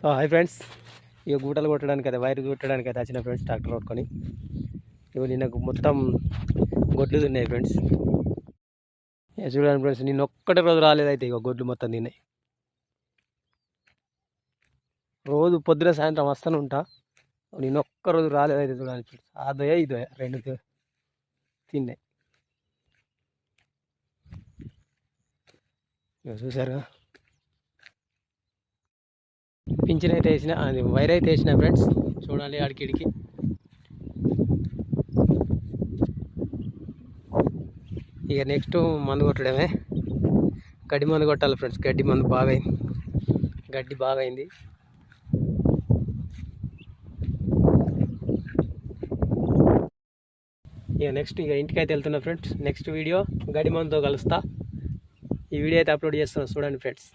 So hi friends, ఇక గూటలు కొట్టడానికి అయితే వైర్ కొట్టడానికి అయితే వచ్చిన ఫ్రెండ్స్ ట్రాక్టర్ కొట్టుకొని. ఇవి నిన్న మొత్తం గొడ్లు తిన్నాయి ఫ్రెండ్స్. చూడండి ఫ్రెండ్స్, నిన్న ఒక్కటే రోజు రాలేదైతే ఇక గొడ్లు మొత్తం తిన్నాయి. రోజు పొద్దున సాయంత్రం వస్తూనే ఉంటా, నిన్న ఒక్క రోజు రాలేదైతే చూడండి ఫ్రెండ్స్. అదోయా ఇదోయా రెండు తిన్నాయి. ఇక చూసారుగా, పింఛన్ అయితే వేసిన, అది వైర్ అయితే వేసిన ఫ్రెండ్స్. చూడాలి ఆడికిడికి. ఇక నెక్స్ట్ మందు కొట్టడమే. గడ్డి మందు కొట్టాలి ఫ్రెండ్స్. గడ్డి మందు బాగా అయింది, గడ్డి బాగా అయింది. ఇక నెక్స్ట్ ఇక ఇంటికైతే వెళ్తున్నా ఫ్రెండ్స్. నెక్స్ట్ వీడియో గడ్డి మందుతో కలుస్తా. ఈ వీడియో అయితే అప్లోడ్ చేస్తున్నా, చూడండి ఫ్రెండ్స్.